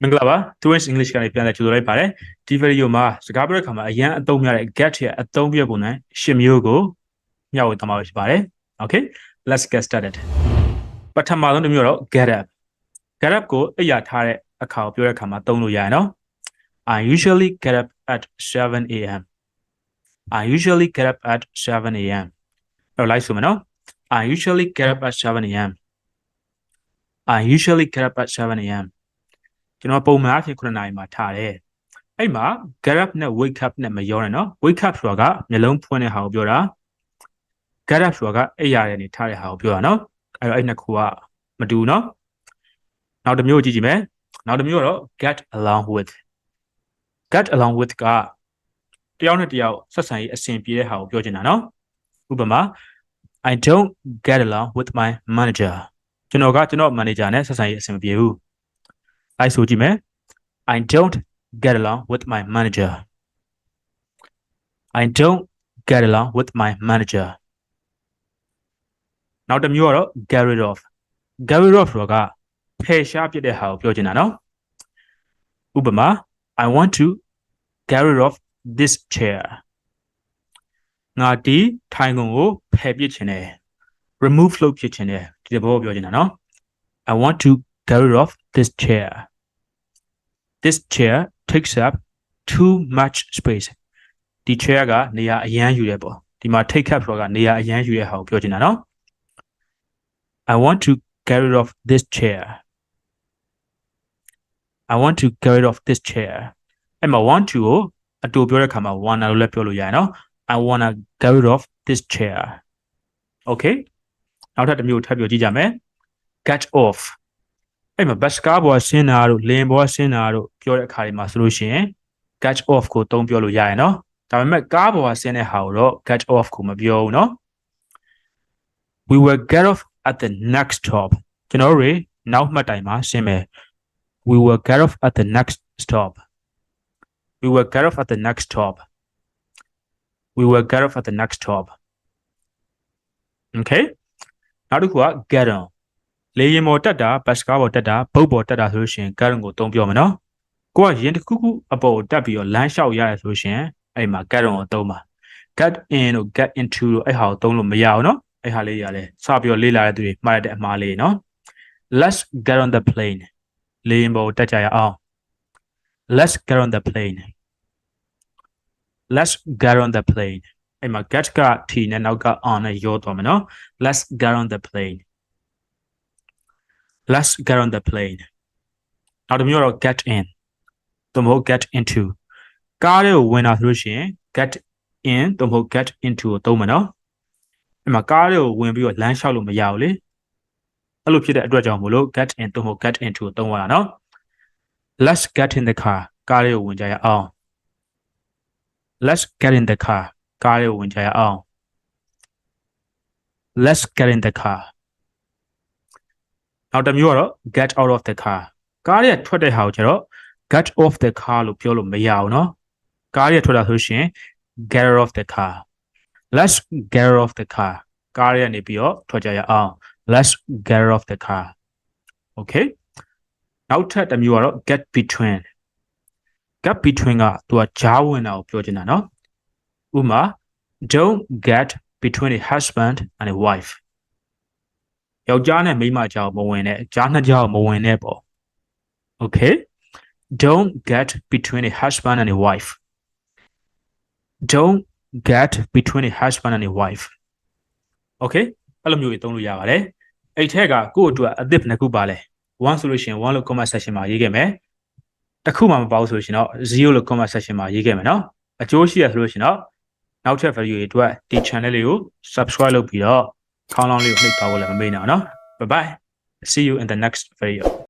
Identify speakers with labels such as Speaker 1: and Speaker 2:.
Speaker 1: မင်္ဂလာပါ Thu Rain English ကနေပြန်လည်ကြိုဆိုလိုက်ပါတယ်ဒီဗီဒီယိုမှာစကားပြောတဲ့အခါမှာအရန်အသုံးများတဲ့ get ရဲ့အသုံးပြပုံနဲ့10မျိုးကိုမျှဝေသွားမှာဖြစ်ပါတယ် Okay let's get started ပထမဆုံးတစ်မျိုးတော့ get up ကိုအရာထားတဲ့အခါကိုပြောတဲ့အခါမှာသုံးလို့ရရနော် I usually get up at 7 a.m. I usually get up at 7 a.m. တော့လိုက်ဆိုမယ်နော် I usually get up at 7 a.m. I usually get up at 7 a.m. ကျွန်တော်ပုံမှန်အဖြစ်9နာရီမှာထားတယ်အဲ့မှာ get up နဲ့ wake up နဲ့မရောနဲ့နော် wake up ဆိုတာကမျက်လုံးဖွင့်တဲ့ဟာကိုပြောတာ get up ဆိုတာကအိပ်ရတဲ့နေထားတဲ့ဟာကိုပြောတာနော်အဲ့တော့အဲ့နှစ်ခုကမတူနော်နောက်တစ်မျိုးကြည့်ကြည့်မယ်နောက်တစ်မျိုးကတော့ get along with ကတယောက်နဲ့တယောက်ဆက်ဆံရေးအဆင်ပြေတဲ့ဟာကိုပြောချင်တာနော်ဥပမာ I don't get along with my manager ကျွန်တော် manager နဲ့ဆက်ဆံရေးအဆင်မပြေဘူးလိုက်ဆိုကြည့်မယ် I don't get along with my manager I don't get along with my manager နောက်တစ်မျိုးကတော့ get rid of ဆိုတာကဖယ်ရှားပြတဲ့ဟာကိုပြောချင်တာနော်ဥပမာ I want to get rid of this chair ငါဒီထိုင်ကုန်ကိုဖယ်ပစ်ချင်တယ် remove လုပ်ပစ်ချင်တယ်ဒီဘောကိုပြောချင်တာနော် I want to get rid of this chair This chair takes up too much space ဒီ chair ကနေရာအရန်ယူတယ်ပေါ့ဒီမှာ take up ဆိုတာကနေရာအရန်ယူတဲ့ဟာကိုပြောချင်တာနော် I want to get rid of this chair I want to get rid of this chair အဲ့မှာ want to ကိုအတူပြောတဲ့အခါမှာ wanna လို့လည်းပြောလို့ရတယ်နော် I wanna get rid of this chair Okay နောက်ထပ်တစ်မျိုးထပ်ပြောကြည့်ကြမယ် get off အဲ့မှာဘတ်စကားပေါ်ဆင်းတာတို့လင်ပေါ်ဆင်းတာတို့ပြောတဲ့အခါတွေမှာဆိုလို့ရှိရင် get off ကိုသုံးပြောလို့ရရနော်ဒါပေမဲ့ကားပေါ်ဆင်းတဲ့ဟာကိုတော့ get off ကိုမပြောဘူးနော် We will get off at the next stop ကျွန်တော်တို့နောက်မှတ်တိုင်မှာဆင်းမယ် We will get off at the next stop We will get off at the next stop We will get off at the next stop Okay နောက်တစ်ခုက get on လေယာဉ်ပေါ်တက်တာဘတ်စကားပေါ်တက်တာဘုတ်ပေါ်တက်တာဆိုလို့ရှိရင် get on ကိုသုံးပြောမယ်နော်ကိုကရင်တစ်ခုခုအပေါ်တက်ပြီးတော့လမ်းလျှောက်ရတယ်ဆိုလို့ရှိရင်အဲ့မှာ get on ကိုသုံးပါ get in တို့ get into တို့အဲ့ဟာကိုသုံးလို့မရဘူးနော်အဲ့ဟာလေးရလဲစပြီးတော့လေ့လာတဲ့သူတွေမှားတဲ့အမှားလေးနော် Let's get on the plane လေယာဉ်ပေါ်တက်ကြရအောင် Let's get on the plane Let's get on the plane အဲ့မှာ get က t နဲ့နောက်က on နဲ့ရောသွားမယ်နော် Let's get on the plane Let's get on the plane နောက်တစ်မျိုးတော့ get in သို့မဟုတ် get into ကားတွေကိုဝင်တာဆိုလို့ရှိရင် get in သို့မဟုတ် get into ကိုသုံးမယ်နော်အဲ့မှာကားတွေကိုဝင်ပြီးတော့လမ်းလျှောက်လို့မရဘူးလေအဲ့လိုဖြစ်တဲ့အတွက်ကြောင့်မို့လို့ get in သို့မဟုတ် get into ကိုသုံးရတာနော် Let's get in the car ကားတွေကိုဝင်ကြရအောင် Let's get in the car ကားတွေကိုဝင်ကြရအောင် Let's get in the car နောက်တစ်မျိုးကတော့ get out of the car ကားတွေထွက်တဲ့ဟာကိုကျတော့ get off the car လို့ပြောလို့မရဘူးเนาะကားတွေထွက်တာဆိုရှင် get out of the car Let's get out of the car ကားတွေကနေပြီးတော့ထွက်ကြရအောင် Let's get out of the car Okay နောက်ထပ်တစ်မျိုးကတော့ get between ကသူကကြားဝင်တာကိုပြောချင်တာเนาะဥပမာ Don't get between a husband and a wife ယောက်ျားနဲ့မိန်းမကြားမဝင်နဲ့ကြားနှစ်ကြားမဝင်နဲ့ပေါ့ Okay Don't get between a husband and a wife Don't get between a husband and a wife Okay အဲ့လိုမျိုးတွေသုံးလို့ရပါတယ်အဲ့ထက်ကကိုယ့်အတွက်အသစ်နှစ်ခုပါလဲ1ဆိုလို့ရှိရင်1လို့ comment section မှာရေးခဲ့မယ်တစ်ခုမှမပေါ့ဆိုလို့ရှိရင်တော့0လို့ comment section မှာရေးခဲ့မယ်နော်အကျိုးရှိရဆိုလို့ရှိရင်တော့နောက်ထပ် video တွေအတွက်ဒီ channel လေးကို subscribe လုပ်ပြီးတော့ခေါင်းလောင်းလေးကိုနှိပ်ထားဖို့လည်းမမေ့နဲ့အောင်နော် bye bye see you in the next video